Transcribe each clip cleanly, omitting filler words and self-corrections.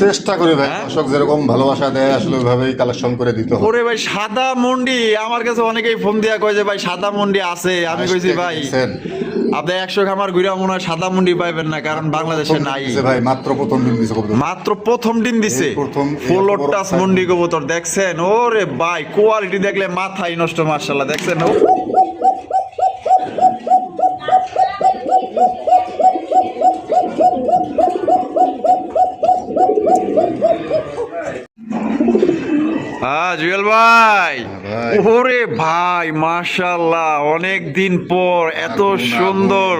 চেষ্টা করি ভাই, দর্শক যেরকম ভালোবাসা দেয় আসলে ওইভাবেই কালেকশন করে দিতে হবে। ওরে ভাই সাদা মন্ডি, আমার কাছে অনেকেই ফোন দিয়া কয় যে ভাই সাদা মন্ডি আছে। আমি কইছি ভাই আপনি 100 খামার ঘুরে মনে হয় সাদা মন্ডি পাইবেন না, কারণ বাংলাদেশে নাই ভাই। মাত্র প্রথম দিন দিছে কবুতর, মাত্র প্রথম দিন দিছে প্রথম ফুল টাচ মন্ডি কবুতর দেখছেন। ওরে ভাই কোয়ালিটি দেখলে মাথায় নষ্ট, মাশাআল্লাহ দেখছেন। ও হ্যাঁ জুয়েল ভাই, ওরে ভাই মাশাআল্লাহ অনেক দিন পর এত সুন্দর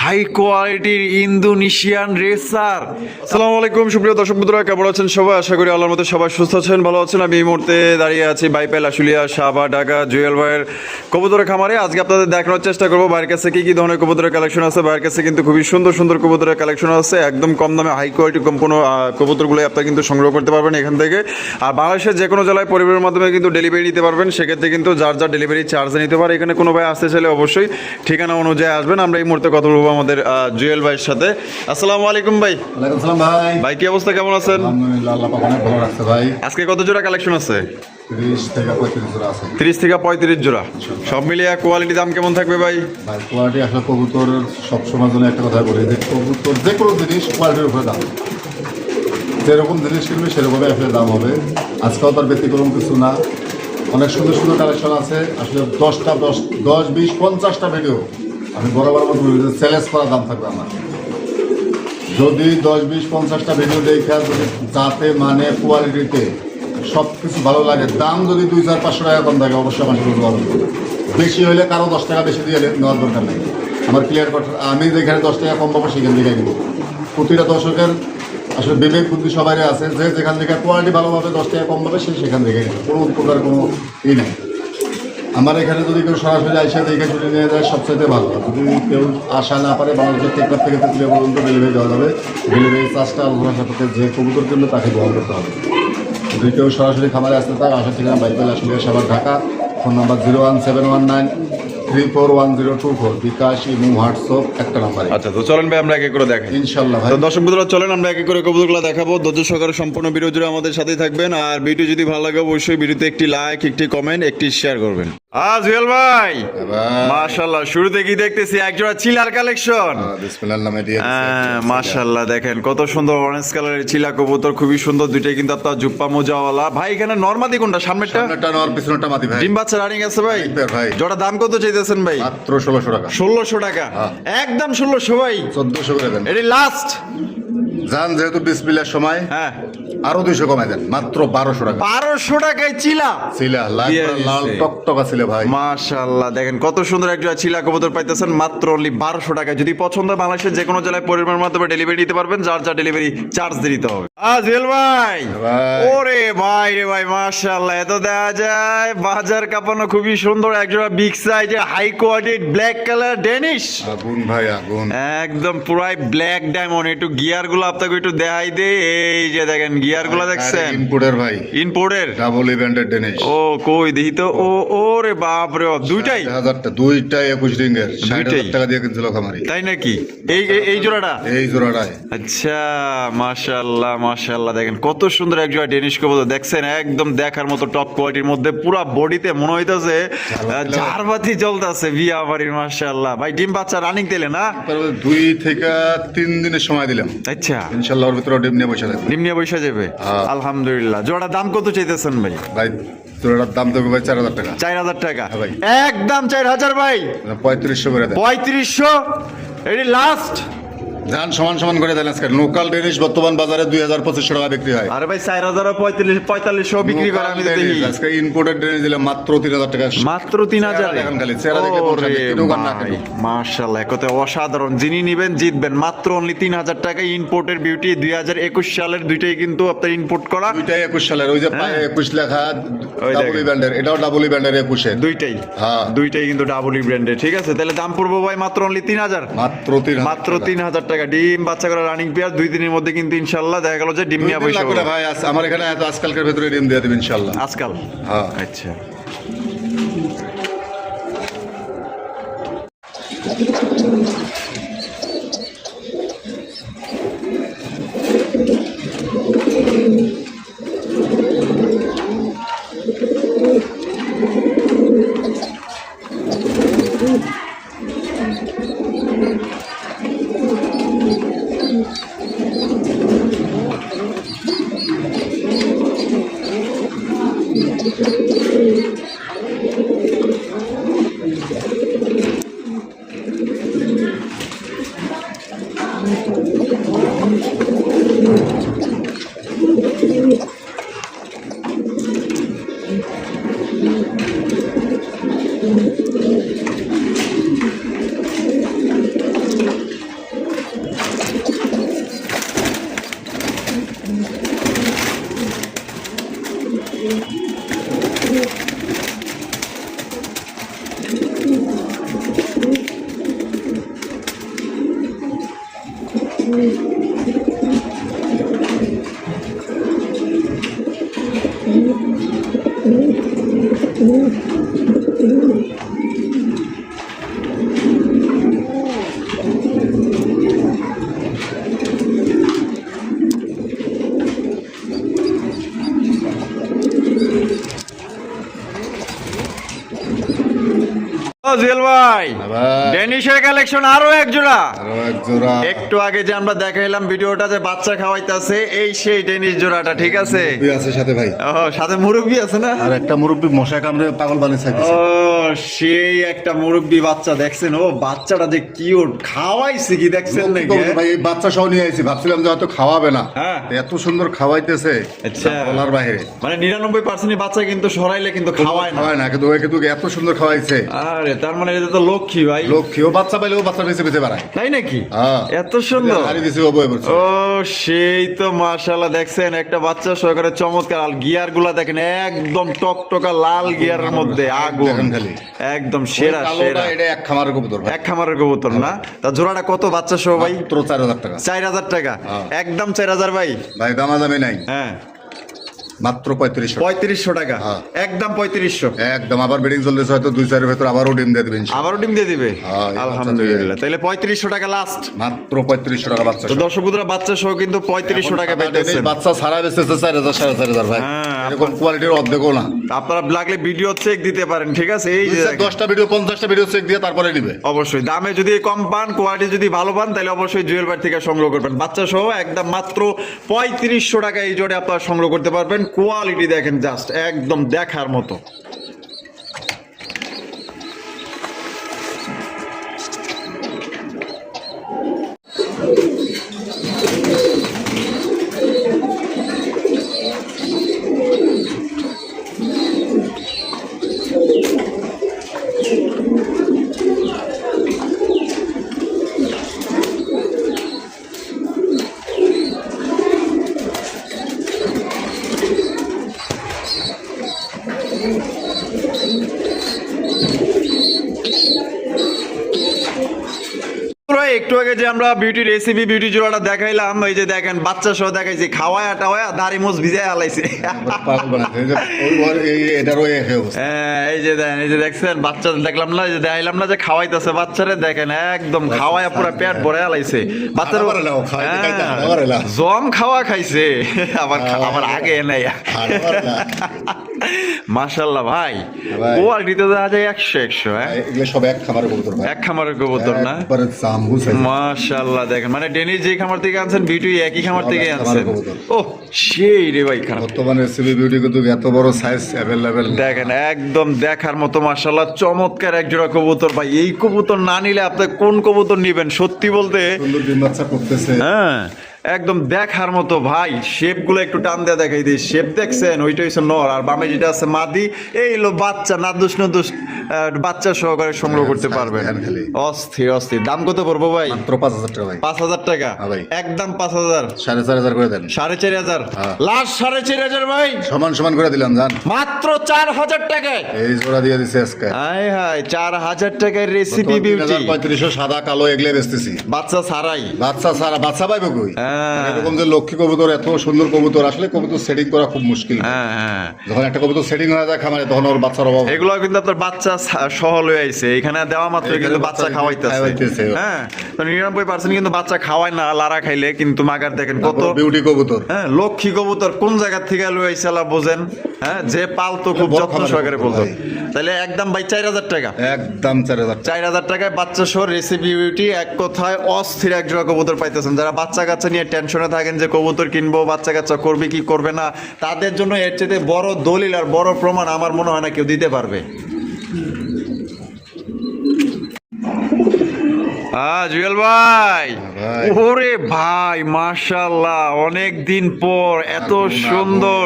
হাই কোয়ালিটির ইন্দোনেশিয়ান রেসার। আসসালামু আলাইকুম সুপ্রিয় দর্শক বন্ধুরা, কেমন আছেন সবাই? আশা করি আল্লাহর মধ্যে সবাই সুস্থ আছেন, ভালো আছেন। আমি এই মুহূর্তে দাঁড়িয়ে আছি বাইপেল আশুলিয়া সাবা ঢাকা জুয়েল ভাইয়ের কবুতরের খামারে। আজকে আপনাদের দেখানোর চেষ্টা করবো ভাইয়ের কাছে কি কি ধরনের কবুতরের কালেকশন আছে। ভাইয়ের কাছে কিন্তু খুবই সুন্দর সুন্দর কবুতরের কালেকশন আছে, একদম কম দামে হাই কোয়ালিটি কোনো কবুতরগুলো আপনারা কিন্তু সংগ্রহ করতে পারবেন এখান থেকে। আর বাংলাদেশের যে কোনো জেলায় পরিবারের মাধ্যমে কিন্তু ডেলিভারি নিতে পারবেন, সেক্ষেত্রে কিন্তু যার যার ডেলিভারি চার্জ নিতে পারে। এখানে কোনো ভাই আসতে চাইলে অবশ্যই ঠিকানা অনুযায়ী আসবেন। আমরা এই মুহূর্তে কথা বলবো আমাদের জুয়েল ভাইয়ের সাথে। আসসালামু আলাইকুম ভাই। ওয়ালাইকুম আসসালাম ভাই। ভাই কি অবস্থা, কেমন আছেন? আলহামদুলিল্লাহ, আল্লাহ পাক অনেক ভালো রাখছে ভাই। আজকে কত জোড়া কালেকশন আছে? 30 থেকে 35 জোড়া আছে। 30 থেকে 35 জোড়া, সব মিলিয়ে কোয়ালিটি দাম কেমন থাকবে ভাই? ভাই কোয়ালিটি আসলে কবুতর সবসময় জন্য একটা কথা বলি যে কবুতর যে কোনো জিনিস কোয়ালিটির উপরে দাম, যেরকম জিনিস কিনবে সেরকমই আসলে দাম হবে। আজকাল তার ব্যতিক্রম কিছু না, অনেক সুন্দর সুন্দর কালেকশন আছে। আসলে 10, 20, 50টা ভিডিও আমি বরাবর মতো চ্যালেঞ্জ করা দাম থাকবে আমার। যদি 10, 20, 50টা ভিডিও দেখে যদি যাতে মানে কোয়ালিটিতে সব কিছু ভালো লাগে, দাম যদি 2, 4, 500 টাকা কম থাকে অবশ্যই আমার সাথে ভালো। বেশি হলে কারো 10 টাকা বেশি দিয়ে নেওয়ার দরকার নেই। আমার ক্লিয়ার কথা, আমি যেখানে 10 টাকা কম পাবো সেখান থেকে কিনবো। প্রতিটা দর্শকের আসলে বিবেক বুদ্ধি সবাই আছে, যে যেখান থেকে কোয়ালিটি ভালো পাবে 10 টাকা কম পাবে সে সেখান থেকে কোনো প্রকার কোনো ই নেই। আমার এখানে যদি কেউ সরাসরি আইসা দেখে ছুটি নিয়ে যায় সবচাইতে ভালো। যদি কেউ আসা না পারে বাংলাদেশের টেকনাফ থেকে তেঁতুলিয়া পর্যন্ত ডেলিভারি দেওয়া যাবে। ডেলিভারি চার্জটা আলোচনার সাথে যে কবুতর জন্য তাকে বহন করতে হবে। যদি কেউ সরাসরি খামারে আসতে থাকে, আসার ঠিকানা বাইপেল আশুলিয়া সাভার ঢাকা। ফোন নাম্বার 01719341024, বিকাশ, ইমো, হোয়াটসঅ্যাপ একটা নাম্বারে। আচ্ছা তো চলেন ভাই আমরা এক এক করে দেখাই ইনশাল্লাহ ভাই। তো দর্শক বন্ধুরা চলেন আমরা এক এক করে কবুতরগুলো দেখাবো। ধৈর্য সহকারে সম্পূর্ণ ভিডিও জুড়ে আমাদের সাথেই থাকবেন। আর ভিডিও যদি ভালো লাগে অবশ্যই ভিডিওতে একটি লাইক, একটি কমেন্ট, একটি শেয়ার করবেন। জুয়েল ভাই মাশাআল্লাহ, শুরুতে কি দেখতেছি একজোড়া চিলার কালেকশন। বিসমিল্লাহর নামে দিয়ে মাশাআল্লাহ দেখেন কত সুন্দর অরেঞ্জ কালারের চিলা কবুতর, খুবই সুন্দর। দুইটাই কিন্তু আপনার জুপ্পা মোজাওয়ালা। ভাই এখানে নরমাদি কোনটা, সামনেরটা? সামনেরটা নর, পিছনেরটা মাদি ভাই। ডিম বাচ্চা রানিং আছে ভাই। ভাই জোড়া দাম কত চাইতেছেন ভাই? মাত্র 1600 টাকা। 1600 টাকা, একদম 1600 ভাই। 1400 করে দেন। এটি লাস্ট জান, যেহেতু বিসমিল্লাহর সময় হ্যাঁ আরো 200 কমাই দেন, মাত্র 1200 টাকা। 1200 টাকায় চিলা ছিলা লাল টকটকা ছিল ভাই। মাশাআল্লাহ দেখেন কত সুন্দর একটা চিলা কবুতর পাইতেছেন মাত্র অনলি 1200 টাকায়। যদি পছন্দ হয় বাংলাদেশের যে কোনো জেলায় পরিবারের মাধ্যমে ডেলিভারি দিতে পারবেন, যার যা ডেলিভারি চার্জ দিতে হবে। জুয়েল ভাই ওরে ভাই রে ভাই মাশাআল্লাহ, এত দেওয়া যায় বাজার কাঁপানো খুবই সুন্দর একজোড়া বিগ সাইজের হাই কোয়ালিটি ব্ল্যাক কালার ডেনিশ। আগুন ভাই আগুন, একদম পুরাই ব্ল্যাক ডায়মন্ড। একটু গিয়ার গুলো আপনাকে একটু দেখাই দে। এই যে দেখেন গিয়ার গুলা দেখছেন ইনপুটের ভাই, ইনপোর্টের ডাবল ইভেন্টের ডেনিশ। ও কই দেখি তো, ও ওরে বাপ রে বাপ, দুইটাই 60,000 দুইটাই 21 রিংয়ের, 60,000 টাকা দিয়ে কিনছিল খামারি। তাই নাকি? এই এই জোড়াটা? এই জোড়াটাই। আচ্ছা, মাশাআল্লাহ মাশাআল্লাহ, দেখেন কত সুন্দর এক জোড়া ডেনিশ কবুতর দেখছেন, একদম দেখার মতো টপ কোয়ালিটির মধ্যে, পুরা বডিতে মনে হইতাছে ঝাড়বাতি জ্বলতাছে বিয়া বাড়ির। মাশাআল্লাহ ভাই, ডিম বাচ্চা রানিং তেলে না? তারপরে 2 থেকে 3 দিনের সময় দিলাম, আচ্ছা ইনশাআল্লাহ ওর ভিতরে ডিম নিয়ে বসে থাকবে। ডিম নিয়ে বসে যাবে, হ্যাঁ। আলহামদুলিল্লাহ। জোড়ার দাম কত চাইতেছেন ভাই? ভাই জোড়াটার দাম দেবে ভাই 4,000 টাকা। 4,000 টাকা? হ্যাঁ ভাই। একদম 4,000 ভাই? 3500 করে দেয়। 3500 এটি লাস্ট? ধান সমান সমান করে দেন আজকে। লোকাল ডেনিশ বর্তমান বাজারে 2,000-2,500 টাকা বিক্রি হয়। আরে ভাই 4,000 4500 বিক্রি করে আমি তো দেখি। আজকে ইম্পোর্টেড ডেনিশ দিলাম মাত্র 3,000 টাকা। মাত্র 3,000? দেখেন খালি চেহারা দেখে বলছেন কিনুকান না কেন। মাশাআল্লাহ, কত অসাধারণ। যিনি নেবেন জিতবেন। মাত্র অনলি 3,000 টাকা। ইম্পোর্টের বিউটি 2021 সালের, দুইটাই কিন্তু আপনার ইম্পোর্ট করা। দুইটাই 21 সালের, ওই যে পায়ে 21 লেখা ওই ডাবল দেখেন। ব্র্যান্ডের, এটাও ডাবল ব্র্যান্ডের 21 এর। দুইটাই? হ্যাঁ দুইটাই কিন্তু ডাবল ব্র্যান্ডের। ঠিক আছে, তাহলে দাম পড়বো ভাই মাত্র অনলি 3,000। মাত্র 3,000 মাত্র 3,000 টাকা। ডিম বাচ্চা করে রানিং পেয়ার, 2 দিনের মধ্যে কিন্তু ইনশাআল্লাহ দেখা গেল যে ডিম নিয়ে বসে করে ভাই। আমার এখানে এত আজকালকার ভেতরে ডিম দিয়ে দেবেন ইনশাআল্লাহ। আজকাল? হ্যাঁ। আচ্ছা। জুয়েল ভাই, ভাই। ডেনিশের কালেকশন আরো এক জোড়া। আরো এক জোড়া। একটু আগে যে আমরা দেখাইলাম ভিডিওটা, যে বাচ্চা খাওয়াইতাছে, এই সেই ডেনিশ জোড়াটা। ঠিক আছে, মুরব্বি আছে সাথে ভাই, ও সাথে মুরব্বি আছে না? আর একটা মুরব্বি মশা কামড়ে পাগল বানিয়ে ও সেই একটা মুরব্বি বাচ্চা দেখছেন? ও বাচ্চাটা যে কিউট, খাওয়াইছে কি দেখছেন নাকি? ভাই এই বাচ্চা সহ নিয়ে আইছি, ভাবছিলাম যে হয়তো খাওয়াবে না, হ্যাঁ। এত সুন্দর খাওয়াইতেছে আচ্ছা, বলার বাইরে। মানে 99% বাচ্চা কিন্তু সরাইলে কিন্তু খাওয়ায় না। খাওয়ায় না, কিন্তু ওই কিন্তু এত সুন্দর খাওয়াইছে। আরে তার মানে এটা তো লক্ষ্মী ভাই। লক্ষ্মী, ও বাচ্চা পাইলে ও বাচ্চা বেঁচে বেঁচে বেড়ায়। তাই নাকি? হ্যাঁ। এত সুন্দর। হারিয়ে দিছি ও বয়ে পড়ছে। ও সেই তো মাশাআল্লাহ, দেখছেন একটা বাচ্চা সহকারে চমৎকার। আর গিয়ার গুলা দেখেন, একদম টকটকা লাল গিয়ারের মধ্যে আগুন, দেখেন খালি। একদম সেরা সেরা। এটা এক খামারের কবুতর ভাই, এক খামারের কবুতর না? তা জোড়াটা কত বাচ্চা সহ ভাই? মাত্র 4,000 টাকা। 4,000 টাকা? হ্যাঁ। একদম 4,000 ভাই? ভাই দামাদামি নাই, হ্যাঁ মাত্র 3500। 3500 টাকা? হ্যাঁ। একদম 3500? একদম। আবার বেডিং চলতেছে, হয়তো 2-4 ভেতর আবারও ডিম দিয়ে দেবেন আবারও ডিম দিয়ে দিবে? হ্যাঁ, এই আলহামদুলিল্লাহ। তাহলে 3500 টাকা লাস্ট? মাত্র 3500 টাকা বাচ্চা। তো দর্শক বন্ধুরা, বাচ্চা সহ কিন্তু 3500 টাকা পাইতেছেন। বাচ্চা ছাড়া বেচতেছে 4,000 4,500 ভাই। হ্যাঁ, এরকম কোয়ালিটির অর্ধেকও না। আপনারা লাগলে ভিডিও চেক দিতে পারেন। ঠিক আছে, এই যে 10টা ভিডিও 50টা ভিডিও চেক দিয়ে তারপরে নিবে। অবশ্যই দামে যদি কম পান, কোয়ালিটি যদি ভালো পান, তাহলে অবশ্যই জুয়েল ভাই থেকে সংগ্রহ করবেন। বাচ্চা সহ একদম মাত্র 3500 টাকা এই জোড়ে আপনারা সংগ্রহ করতে পারবেন। কোয়ালিটি দেখেন জাস্ট একদম দেখার মতো। একটু আগে যে আমরা বিউটি রেসিপি বিউটি জোড়াটা দেখাইলাম, এই যে দেখেন বাচ্চা সহ দেখাইছি, খাওয়ায় টাওয়ায় দাড়ি মোজ ভিজায় হালাইছে। পাগল বানাচ্ছে, এটারও একই অবস্থা। হ্যাঁ, এই যে দেখেন, এই যে দেখছেন বাচ্চা দেখলাম না, এই যে দেখাইলাম না যে খাওয়াইতেছে বাচ্চারে, দেখেন একদম খাওয়ায় পুরো পেট ভরে হালাইছে বাচ্চার। জম খাওয়া খাইছে আবার আগে নাই। মাশাআল্লাহ ভাই, কোয়ালিটিতে দেখা যায় 100 হ্যাঁ, এগুলো সব এক খামারের কবুতর ভাই, এক খামারের কবুতর না? একবারে জাম্বু সাইজ। মাশাআল্লাহ দেখেন, মানে ডেনিস যে খামার থেকে আনছেন, বিউটি একই খামার থেকে সব এক আনছেন। খামারের কবুতর। ও সেই রে ভাই খারাপ। বর্তমানে সিবি বিউটি কিন্তু এত বড় সাইজ অ্যাভেলেবেল দেখেন একদম দেখার মতো মাশাআল্লাহ চমৎকার এক জোড়া কবুতর ভাই। এই কবুতর না নিলে আপনি কোন কবুতর নিবেন? সত্যি বলতে সুন্দর ডিম বাচ্চা করতেছে। হ্যাঁ, একদম দেখার মতো ভাই। শেপ গুলো একটু টান দিয়ে দেখাই দিই। শেপ দেখছেন, ওইটা হচ্ছে নর, আর বামে যেটা আছে মাদি। এই হলো বাচ্চা, নাদুস নাদুস বাচ্চা সহকারে সংগ্রহ করতে পারবেন। অস্থির অস্থির। দাম কত পড়বো ভাই? মাত্র 5,000 টাকা ভাই। 5,000 টাকা ভাই। একদম 5,000। 4,500 করে দেন। 4,500 হ্যাঁ। লাস্ট 4,500 ভাই, সমান সমান করে দিলাম জান, মাত্র 4,000 টাকায়। এই জোড়া দিয়ে দিছে আজকে। হাই হাই, 4,000 টাকায় রেসিপি বিউটি। 3500 সাদা কালো এগুলো বেচতেছি, বাচ্চা ছাড়াই। বাচ্চা সারা বাচ্চা পাইবো কই? হ্যাঁ। এরকম যে লক্ষ্মী কবুতর, এত সুন্দর কবুতর, আসলে কবুতর সেটিং করা খুব মুশকিল। হ্যাঁ হ্যাঁ, যখন একটা কবুতর সেটিং হয়ে যায় খামারে, তখন ওর বাচ্চার অভাব হয়। এগুলো কিন্তু আপনার বাচ্চা সহ লয়ে আইছে, এখানে দেওয়া মাত্র এখানে কিন্তু বাচ্চা বাচ্চা খাওয়াইতেছে। খাওয়াইতেছে। হ্যাঁ, তো 99% কিন্তু বাচ্চা খাওয়ায় না, লারা খাইলে কিন্তু মাগার দেখেন কত বিউটি কবুতর। হ্যাঁ, লক্ষ্মী কবুতর কোন জায়গা থেকে লয়ে আইছে আল্লাহ বোঝেন। হ্যাঁ, যে পালতো খুব বড় যত্ন খামারের সহকারে কবুতর বলতো। ভাই। তাহলে একদম ভাই 4,000 টাকা। একদম 4,000 টাকা। 4,000 টাকায় বাচ্চা সহ রেসিপি বিউটি। এক কথায় অস্থির এক জোড়া কবুতর পাইতেছেন। যারা বাচ্চা কাচ্চা নিয়ে টেনশনে থাকেন যে কবুতর কিনবো, বাচ্চা কাচ্চা করবে কি করবে না, তাদের জন্য এর চেয়ে বড় দলিল আর বড় প্রমাণ আমার মনে হয় না কেউ দিতে পারবে। জুয়েল ভাই, ভাই। ওরে ভাই মাশাআল্লাহ, অনেক দিন পর এত সুন্দর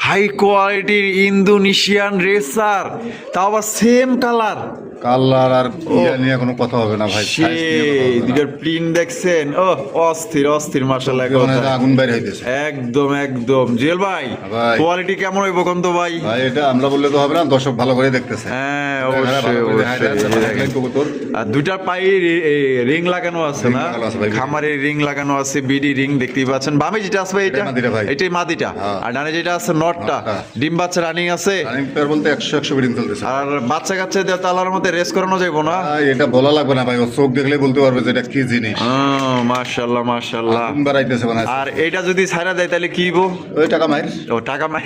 হাই কোয়ালিটির ইন্দোনেশিয়ান রেসার, তাও আবার সেম কালার। কালার আর ইয়া নিয়ে কোনো কথা হবে না ভাই, সাইজ নিয়ে কথা হবে না। দুইটার প্রিন্ট দেখছেন? ও অস্থির অস্থির মাশাআল্লাহ। মনে হয় আগুন বাইরে হইতেছে। একদম একদম। জুয়েল ভাই, ভাই। কোয়ালিটি কেমন হইব কোন তো ভাই? ভাই এটা আমরা বললে তো হবে না, দর্শক ভালো করে দেখতেছে। হ্যাঁ অবশ্যই অবশ্যই। কবুতর আর দুইটার পায়ে রিং লাগানো আছে ring না? লাগানো আছে ভাই। খামারে রিং লাগানো আছে, বিডি রিং দেখতেই পাচ্ছেন। বামে যেটা আছে ভাই, এটা এটাই মাদিটা ভাই। এটাই মাদিটা। হ্যাঁ। আর ডানে যেটা আছে নটটা। নটটা। ডিম বাচ্চা রানিং আছে। রানিং পেয়ার বলতে 100 বিডিং চলতেছে। আর বাচ্চা কাচ্চা দিয়ে তালার মধ্যে রেস করানো যাইবো না? ভাই, এটা বলা লাগবে না ভাই, ও চোখ দেখলে বলতে পারবে যে এটা কি জিনিস। মাশাআল্লাহ মাশাআল্লাহ। আগুন বাড়াইতেছে মানে। আর এটা যদি ছাইরা দেয় তাহলে কি হইবো? ওই টাকা মাইর। ও টাকা মাই।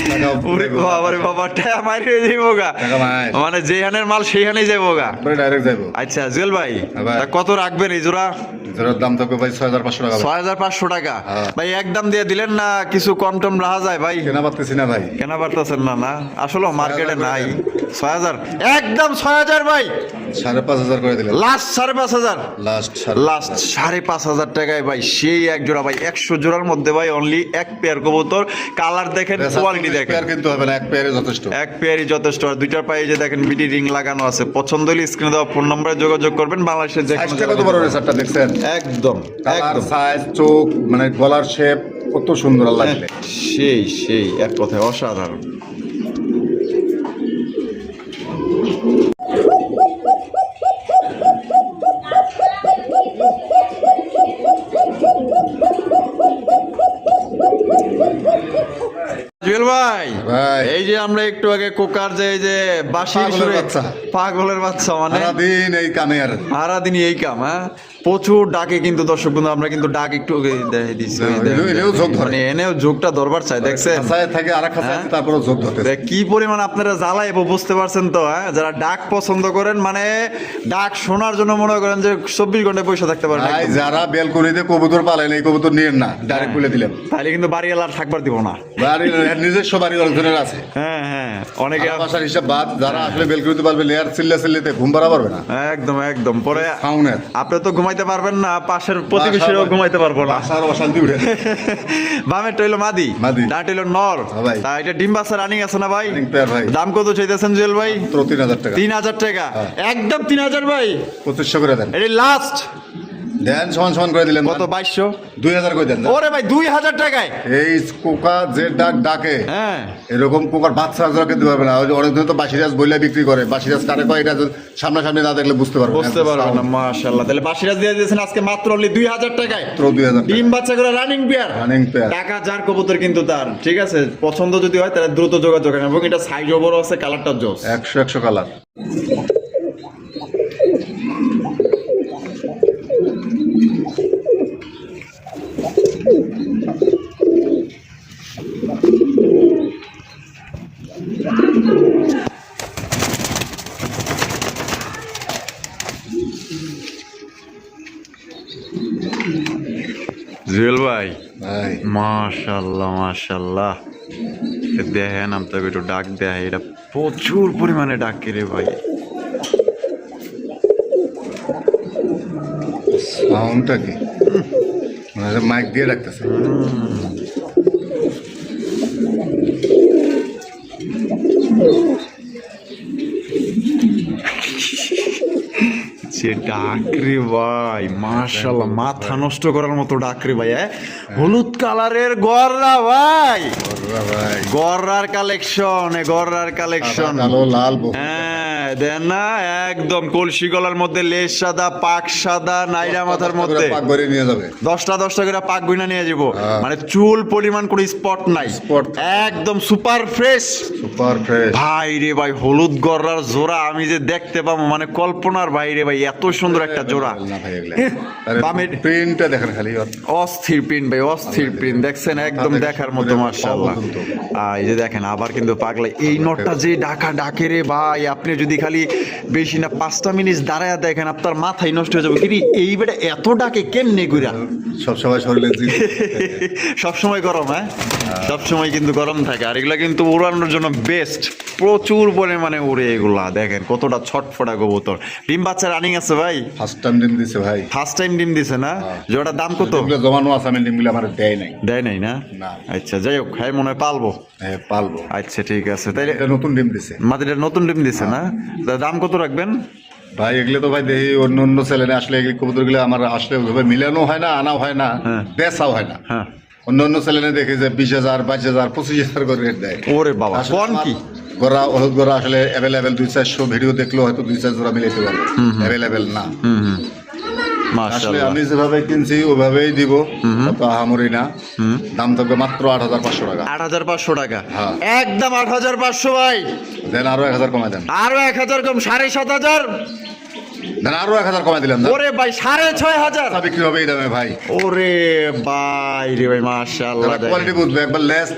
টাকা ওরে বাবা রে বাবা, টাকা মাইর হয়ে যাইবো গা। টাকা মাইর। মানে যেখানের মাল সেইখানেই যাইবো গা। পরে ডাইরেক্ট যাইবো। আচ্ছা জুয়েল ভাই, হ্যাঁ ভাই। তা কত রাখবেন এই জোড়া? জোড়ার দাম থাকবে ভাই 6,500 টাকা ভাই। 6,500 টাকা। হ্যাঁ। ভাই একদম দিয়ে দিলেন না, কিছু কম টম রাখা যায় ভাই? কেনা পারতেছি না ভাই। কেনা পারতেছেন না? না আসলে মার্কেটে 6,500 নাই। 6,000 একদম 6,000 ভাই, 5,500 করে দিলেন। লাস্ট 5,500। লাস্ট লাস্ট 5,500 টাকায় ভাই সেই এক জোড়া ভাই। 100 জোড়ার মধ্যে ভাই অনলি এক পেয়ার কবুতর। কালার দেখেন, কোয়ালিটি দেখেন, পেয়ার কিন্তু হবে না, এক পেয়ারে যথেষ্ট। এক পেয়ারই যথেষ্ট। আর দুইটার পায়ে যে দেখেন বিডি রিং লাগানো আছে। পছন্দ হলে স্ক্রিনে দেওয়া ফোন নম্বরে যোগাযোগ করবেন। বাংলাদেশের যে কোনো সাইজটা কত বড় রেসারটা দেখছেন? একদম কালার, একদম সাইজ, চোখ, মানে গলার শেপ কত সুন্দর আল্লাহ দিলে। সেই সেই এক কথায় অসাধারণ। জুয়েল ভাই, ভাই। এই যে আমরা একটু আগে কোকার যে এই যে বাঁশির পাগলের সুরে বাচ্চা। পাগলের বাচ্চা মানে সারাদিন এই কামে আর। সারাদিনই এই কাম। হ্যাঁ, প্রচুর ডাকে কিন্তু দর্শক বন্ধু, আমরা কিন্তু ডাক একটু দেখাই দিচ্ছি। ওই দেখেন, এনেও যোগ ধরে। মানে এনেও যোগটা দরবার চাই, দেখছেন? খাঁচায় থাকে আর এক খাঁচায়, হ্যাঁ। তারপরে যোগ ধরতেছে। দেখ কি পরিমাণ আপনারা জ্বালাইব বুঝতে পারছেন তো? হ্যাঁ, যারা ডাক পছন্দ করেন, মানে ডাক শোনার জন্য মনে করেন যে 24 ঘন্টা পয়সা থাকতে পারেন ভাই, একদম। যারা বেলকনিতে কবুতর পালেন, এই কবুতর নিয়েন না, ডাইরেক্ট খুলে দিলেন। তাহলে কিন্তু বাড়িওয়ালা আর থাকবার দিব না। বাড়ির নিজস্ব বাড়ি অর্জনের আছে। হ্যাঁ হ্যাঁ, অনেকে বাসার হিসাব বাদ, যারা আসলে বেলকনিতে পারবে, লেয়ার চিল্লিতে ঘুম পাড়া পারবে না। একদম একদম। পরে ফাউনের আপনি তো ঘুমাইতে পারবেন না, পাশের প্রতিবেশীরাও ঘুমাইতে পারবো না। বাসার অশান্তি উঠে। বামের টইলো মাদি, মাদি। ডান টইলো নর। হ্যাঁ ভাই। তা এটা ডিম বাচ্চা রানিং আছে না ভাই? Running pair ভাই। দাম কত চাইতেছেন জুয়েল ভাই? মাত্র 3,000 টাকা। 3,000 টাকা। হ্যাঁ। একদম 3,000 ভাই। 2500 করে দেন। এটা লাস্ট দেন সমান সমান করে দিলেন কত 2200? 2000 করে দেন। ওরে ভাই 2000 টাকায় এই কোকা যে ডাকে হ্যাঁ এরকম কোকার বাচ্চা খেতে পারবে না। ওই যে অনেকজন তো বাসিরাজ বইলা বিক্রি করে, বাসিরাজ কারে কয় এটা সামনাসামনি না দেখলে বুঝতে পারবে বুঝতে পারবেন না। মাশাআল্লাহ, তাহলে বাসিরাজ দিয়ে দিয়েছেন আজকে মাত্র অনলি 2000 টাকায়। 2000 ডিম বাচ্চা করে রানিং পেয়ার, রানিং পেয়ার। টাকা যার কবুতর কিন্তু তার। ঠিক আছে, পছন্দ যদি হয় তাহলে দ্রুত যোগাযোগ করেন। এবং এটা সাইজও বড় আছে, কালারটা জোস। 100 কালার। জুয়েল ভাই, ভাই মাশাআল্লাহ মাশাআল্লাহ, দেখেন আপনাকে একটু ডাক দেয়, এটা প্রচুর পরিমাণে ডাকে রে ভাই। সাউন্ডটা কি মানে মাইক দিয়ে রাখতেছে। যে ডাক রে ভাই, মাশাআল্লাহ, মাথা নষ্ট করার মতো ডাক রে ভাই। হলুদ কালারের গররা ভাই, ভাই গররার কালেকশন, গররার কালেকশন। কালো লাল হ্যাঁ দেন না, একদম কলসি গলার মধ্যে লেজ সাদা, পাক সাদা, নাইরা মাথার মধ্যে পাক করে নিয়ে যাবে। 10টা করে পাক গুইনা নিয়ে যাবো। মানে চুল পরিমাণ কোনো স্পট নাই, স্পট একদম সুপার ফ্রেশ। সুপার ফ্রেশ ভাই রে ভাই, হলুদ গররার জোড়া আমি যে দেখতে পাবো মানে কল্পনার বাইরে ভাই, এত সুন্দর একটা জোড়া। না ভাই এগুলা বামের প্রিন্টটা দেখেন খালি অস্থির প্রিন্ট ভাই, অস্থির প্রিন্ট দেখছেন, একদম দেখার মতো মাশাআল্লাহ। এই যে দেখেন আবার কিন্তু পাগলা এই নটটা যে ডাকে রে ভাই, আপনি যদি খালি বেশি না 5টা মিনিট দাঁড়ায় দেখেন আপনার মাথায় নষ্ট হয়ে যাবে। কি এই বেটা এত ডাকে কেমনে ঘুরা? সব সময় শরীরে সব সময় গরম, হ্যাঁ সব সময় কিন্তু গরম থাকে। আর এগুলা কিন্তু উড়ানোর জন্য বেস্ট, প্রচুর পরিমাণে উড়ে এগুলা। দেখেন কতটা ছটফটা কবুতর। ডিম বাচ্চা রানিং আছে ভাই, ফার্স্ট টাইম ডিম দিছে ভাই, ফার্স্ট টাইম ডিম দিছে না? জোড়ার দাম কত? জমানো আছে, আমি ডিমগুলো আমার দেয় নাই। দেয় নাই না? আচ্ছা যাই হোক, হ্যাঁ মনে হয় পালবো। হ্যাঁ পালবো। আচ্ছা ঠিক আছে, তাইলে এটা নতুন ডিম দিছে, মাটিটা নতুন ডিম দিছে না? দাম কত রাখবেন ভাই? এগুলো তো ভাই দেখি অন্য অন্য চ্যানেলে আসলে এগুলো কবুতর গুলো আমার আসলে ওইভাবে মিলানো হয় না, আনাও হয় না, বেচাও হয় না। হ্যাঁ অন্য অন্য চ্যানেলে দেখি যে 20,000, 22,000, 25,000 করে রেট দেয়। ওরে বাবা, আসলে কোন কি গোড়া হলুদ গোড়া আসলে অ্যাভেলেবেল 200-400 ভিডিও দেখলেও হয়তো 2-4 জোড়া মিলাইতে পারবে, অ্যাভেলেবেল না। আসলে মাশাআল্লাহ, আমি যেভাবে কিনছি ওইভাবেই দিব, অত আহামরি না। দাম থাকবে মাত্র 8,500 টাকা। 8,500 টাকা, হ্যাঁ। একদম 8,500 ভাই। দেন আরো 1,000 কমাই দেন, আরো 1000 কম, 7,500। দেন আরো 1,000 কমাই দিলাম। ওরে ভাই 6,500 বিক্রি হবে এই দামে ভাই। ওরে ভাই রে ভাই, মাশাআল্লাহ, কোয়ালিটি বুঝবে একবার, লেস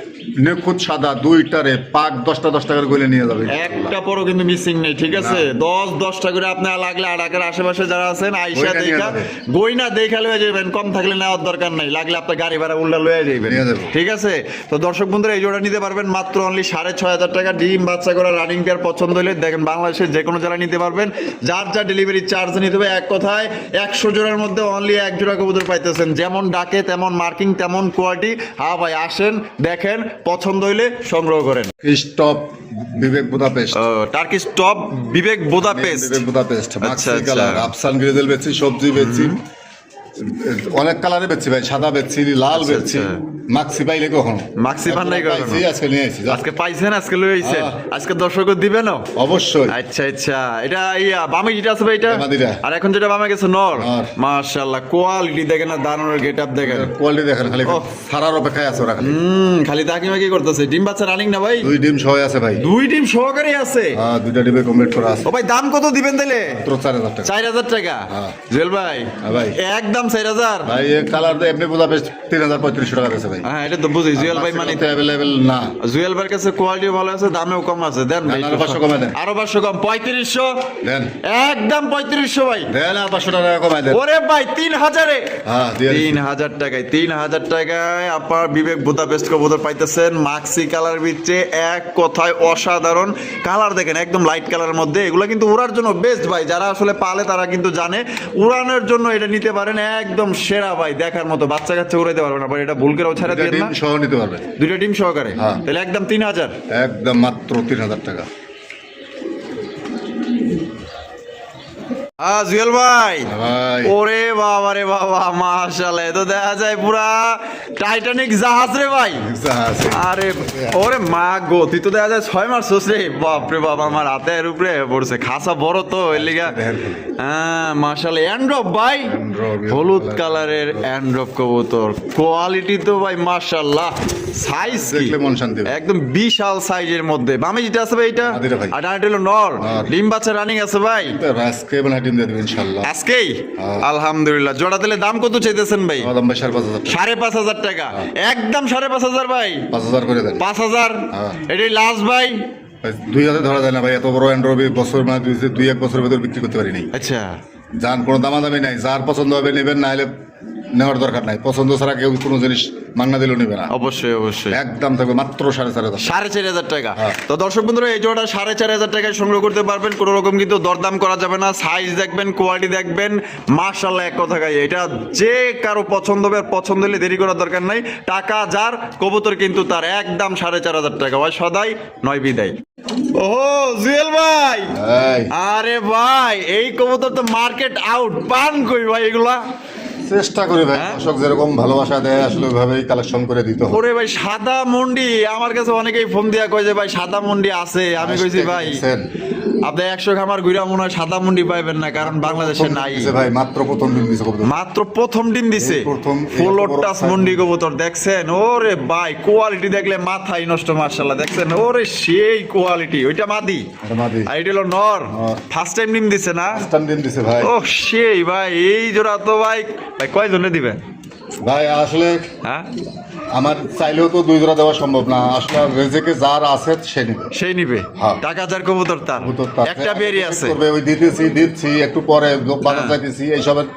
নিখুঁত সাদা, দুইটারে পাক 10 টাকার গলে নিয়ে যাবে, একটা পরও কিন্তু মিসিং নেই। ঠিক আছে, 10 করে আপনার লাগলে আড়াকের আশেপাশে যারা আছেন আইসা দেখা গইনা দেখা লয়ে যাবেন, কম থাকলে নেওয়ার দরকার নাই, লাগলে আপনার গাড়ি ভাড়া উল্টা লয়ে যাবেন। ঠিক আছে, তো দর্শক বন্ধুরা এই জোড়া নিতে পারবেন মাত্র অনলি 6,500 টাকা। ডিম বাচ্চা করা রানিং পেয়ার পছন্দ হলে দেখেন বাংলাদেশের যে কোনো জেলায় নিতে পারবেন, যার যা ডেলিভারি চার্জ নিতে হবে। এক কথায় 100 জোড়ার মধ্যে অনলি 1 জোড়া কবুতর পাইতেছেন, যেমন ডাকে তেমন মার্কিং তেমন কোয়ালিটি। হ্যাঁ ভাই আসেন দেখেন, পছন্দ হইলে সংগ্রহ করেন। স্টপ বিবেক বুদাপেস্ট, টার্কিশ টপ বিবেক বুদাপেস্ট, বিবেক বুদাপেস্ট, আচ্ছা, মাক্সি আচ্ছা। কালার, আফসান গ্রেজেল বেচছি, সবজি বেচছি, অনেক কালারে বেচছি ভাই, সাদা বেচছি, লাল বেচছি। মাক্সি পাইলে কখনো মাক্সি পান নাই কখনো? আজকে নিয়ে আসছি, আজকে পাইছেন, আজকে লয়ে আইছেন, আজকে দর্শক দিবেন অবশ্যই। আচ্ছা আচ্ছা, এটা বামে যেটা আছে ভাই এটা, আর এখন যেটা বামে গেছে নর। মাশাআল্লাহ, কোয়ালিটি দেখেন না, দারুনের গেটআপ দেখেন, কোয়ালিটি দেখেন, খালি সারার অপেক্ষায় আছে ওরা, খালি তাকি মাকি করতেছে। ডিম বাচ্চা রানিং না ভাই? 2 ডিম সহ আছে ভাই, 2 ডিম সহকারে আছে। হ্যাঁ 2টা ডিমে কমপ্লিট করা আছে। ও ভাই দাম কত দিবেন তাইলে? মাত্র 4,000 টাকা। 4,000 টাকা জুয়েল ভাই? হ্যাঁ ভাই, একদম 4,000 ভাই। এই কালার তো এমনি বুদাপেস্ট 3,3500 টাকা আছে ভাই। হ্যাঁ এটা তো বুঝি, জুয়েল ভাই মানে अवेलेबल না, জুয়েল ভাইয়ের কাছে কোয়ালিটি ভালো আছে, দামেও কম আছে। দেন ভাই আরো 500 কমাই দেন, আরো 500 কম, 3500 দেন, একদম 3500 ভাই, দেন আর 500 টাকা কমাই দেন। ওরে ভাই 3000 এ, হ্যাঁ 3000 টাকায়, 3000 টাকায় আপনার বিবেক বুদাপেস্ট কবুতর পাইতেছেন। মাক্সি কালার ভিতরে এক কথায় অসাধারণ কালার, দেখেন একদম লাইট কালারের মধ্যে। এগুলো কিন্তু উড়ার জন্য বেস্ট ভাই, যারা আসলে পালে তারা কিন্তু জানে, উড়ানোর জন্য এটা নিতে পারেন, একদম সেরা ভাই, দেখার মতো। বাচ্চা কাচ্চা উড়াইতে পারবেন না, এটা ভুল করেও ছাড়া দিয়ে না, সহ নিতে পারবে, 2টা ডিম সহকারে। তাহলে একদম 3000, একদম মাত্র 3000 টাকা। জুয়েল ভাই, ভাই ওরে বাবা রে বাবা, মাশাআল্লাহ, তো দেখা যায় পুরা টাইটানিক জাহাজ রে ভাই। আরে ওরে মা গো, তুই তো দেখা যায় 6 মাস রে, বাপ রে বাবা, আমার হাতের উপরে পড়ছে, খাসা বড় তো এর লিগা। হ্যাঁ মাশাআল্লাহ, অ্যান্ড্রপ ভাই, হলুদ কালারের অ্যান্ড্রপ কবুতর, কোয়ালিটি তো ভাই মাশাআল্লাহ, সাইজ দেখলে মন শান্তি হবে। একদম বিশাল সাইজের মধ্যে। বামে যেটা আছে ভাই এটা, মাদিরা ভাই। আর ডানটা হলো নর, ডিম বাচ্চা রানিং আছে ভাই আজকে মানে ডিম দিয়ে দেবেন ইনশাআল্লাহ। আজকেই? আলহামদুলিল্লাহ। জোড়া দিলে দাম কত চাইতেছেন ভাই? দাম ভাই 5,500 5,500 টাকা, একদম 5,500 ভাই। 5,000 করে দেন। 5,000 এটাই লাস্ট ভাই। 2,000 ধরা যায় না ভাই, এত বড় অ্যান্ড্রয়েড বছর মানে 2-1 বছরের ভিতর বিক্রি করতে পারি নাই। আচ্ছা, যার কোনো দামাদামি নাই, যার পছন্দ হবে নেবেন, না হলে নেওয়ার দরকার নাই। পছন্দ ছাড়া কেউ কোনো জিনিস মাংনা দিলেও নেবে না। অবশ্যই অবশ্যই। একদম থাকবে মাত্র 4,500। 4,500 টাকা। হ্যাঁ। তো দর্শক বন্ধুরা, এই জোড়া 4,500 টাকায় সংগ্রহ করতে পারবেন, কোনো রকম কিন্তু দরদাম করা যাবে না। সাইজ দেখবেন, কোয়ালিটি দেখবেন, মাশাআল্লাহ, এক কথা গাই, এটা যে কারো পছন্দ হবে, আর পছন্দ হলে দেরি করার দরকার নাই। টাকা যার, কবুতর কিন্তু তার, একদম 4,500 টাকা। হয় সদাই নয় বিদায়। ওহো জুয়েল ভাই, আরে ভাই, এই কবুতর তো মার্কেট আউট, পান কই ভাই এগুলা? চেষ্টা করি ভাই, দর্শক যেরকম ভালোবাসা দেয় আসলে ওইভাবেই কালেকশন করে দিতে হবে। ওরে ভাই, সাদা মন্ডি, আমার কাছে অনেকেই ফোন দিয়া কয় যে ভাই সাদা মন্ডি আছে। আমি কইছি ভাই আপনি 100 খামার ঘুরা মনে হয় সাদা মন্ডি পাইবেন না, কারণ বাংলাদেশে নাই ভাই। মাত্র প্রথম দিন দিছে কবুতর, মাত্র প্রথম দিন দিছে। প্রথম ফুল টাচ মন্ডি কবুতর দেখছেন? ওরে ভাই, কোয়ালিটি দেখলে মাথায় নষ্ট, মাশাআল্লাহ, দেখছেন? ওরে সেই কোয়ালিটি। ওইটা মাদি, আর এটা হলো নর। ফার্স্ট টাইম ডিম দিছে না? ফার্স্ট টাইম ডিম দিছে ভাই। ও সেই ভাই, এই জোড়া তো ভাই কয়জনে দিবেন ভাই? আসলে হ্যাঁ, আমার চাইলেও তো 2 জোড়া দেওয়া সম্ভব না, আসলে রেজেকে যার আছে সে নিবে। সেই নিবে। হ্যাঁ। টাকা যার, কবুতর তার। একটা বেরি আছে, ওই দিচ্ছি একটু পরে বাজার চাইতেছি, এইসবের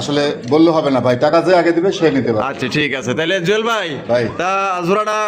আসলে বললে হবে না ভাই, টাকা যে আগে দিবে সে নিতে পারে। আচ্ছা ঠিক আছে, তাহলে জুয়েল ভাই, ভাই তা জোড়াটা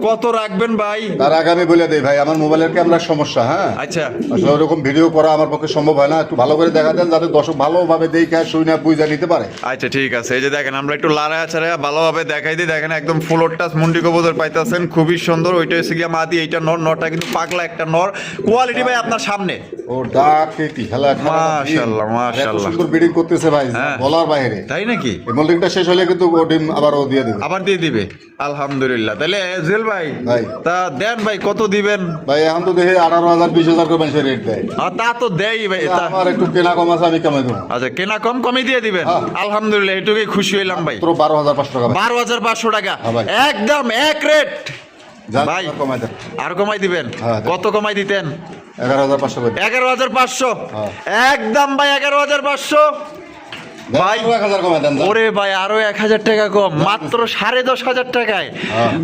কত রাখবেন ভাই? তার আগে আমি বলে দেই ভাই, আমার মোবাইলের ক্যামেরার সমস্যা। হ্যাঁ, আচ্ছা, আসলে ওরকম ভিডিও করা আমার পক্ষে সম্ভব হয় না, একটু ভালো করে দেখা দেন যাতে দর্শক ভালোভাবে দেখে শুনে বুঝে নিতে পারে। আচ্ছা ঠিক আছে, এই যে দেখেন, আমরা একটু লাড়ায়া ছাড়া ভালোভাবে দেখাই দিই। দেখেন একদম ফুল টাচ মুন্ডি কবুতর পাইতেছেন, খুবই সুন্দর। ওইটা হচ্ছে গিয়া মাদি, এইটা নর। নরটা কিন্তু পাগলা একটা নর। কোয়ালিটি ভাই আপনার সামনে, ও ডাক কি খেলা, মাশাআল্লাহ মাশাআল্লাহ, সুন্দর ব্রিডিং করতেছে ভাই, বলার বাইরে। তাই নাকি? এই মোল্ডিংটা শেষ হলে কিন্তু ও ডিম আবার ও দিয়ে দিবে, আবার দিয়ে দিবে। আলহামদুলিল্লাহ। তাহলে জুয়েল ভাই, তা দেন ভাই, কত দিবেন ভাই? এখন তো দেখি 18,000 20,000 করে মানুষের রেট দেয়। তা তো দেই ভাই, আমার একটু কেনা কম আছে, আমি কমাই দেবো। আচ্ছা, কেনা কম কমই দিয়ে দিবেন। আলহামদুলিল্লাহ, এটুকুই খুশি হইলাম ভাই। 12,500 টাকা। 12,500 টাকা, একদম এক রেট ভাই। আর কমাই দিবেন? কত কমাই দিতেন? 11,500। 11,500 একদম ভাই, 11,500 ভাই। 1,000 কমাই দেন। ওরে ভাই, আরো 1,000 টাকা কম, মাত্র 10,500 টাকায়,